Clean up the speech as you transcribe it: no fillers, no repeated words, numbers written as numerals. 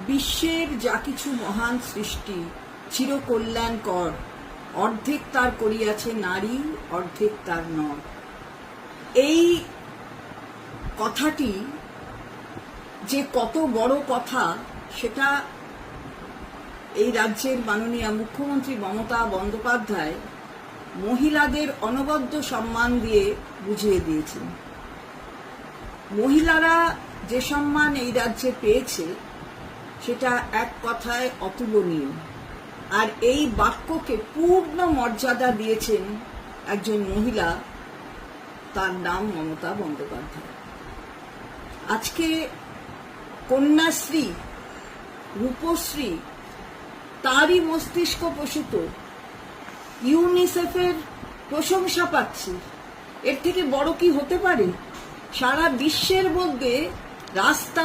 বিশ্বের যা কিছু মহান সৃষ্টি চিরকল্যাণকর, অর্ধেক তার করিয়াছে নারী, অর্ধেক তার নর। এই কথাটি যে কত বড় কথা সেটা এই রাজ্যের মাননীয় মুখ্যমন্ত্রী মমতা বন্দ্যোপাধ্যায় মহিলাদের অনবদ্য সম্মান দিয়ে বুঝিয়ে দিয়েছেন। মহিলারা যে সম্মান এই রাজ্যে পেয়েছে সেটা এক কথায় অতুলনীয়। আর এই বাক্যকে পূর্ণ মর্যাদা দিয়েছেন একজন মহিলা, তার নাম মমতা বন্দ্যোপাধ্যায়। আজকে কন্যাশ্রী, রূপশ্রী, তারই মস্তিষ্ক প্রসূত ইউনিসেফের প্রশংসা পাচ্ছি। এর থেকে বড় কি হতে পারে? সারা বিশ্বের মধ্যে রাস্তা